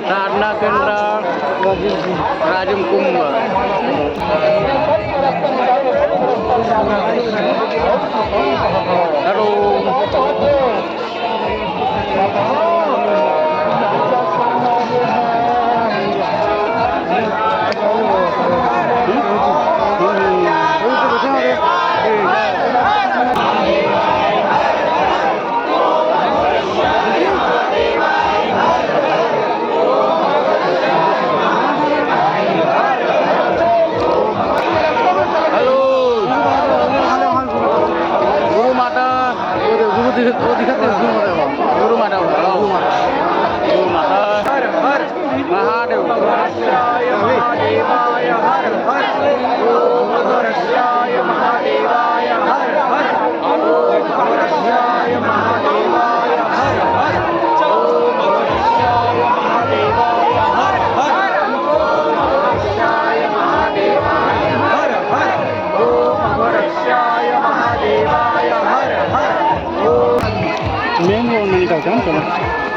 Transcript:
साधना केंद्र राजम कुंभ हॅलो गुरु माता हर हर महादेव महादेवाय हर हर ओम अघोरस्याय महादेवाय हर हर ओम अघोरस्याय महादेवाय हर हर ओम अघोरस्याय महादेवाय हर हर ओम अघोरस्याय महादेवाय हर हर ओम अघोरस्याय महादेवाय हर हर मैंगो नहीं कहते हैं चलो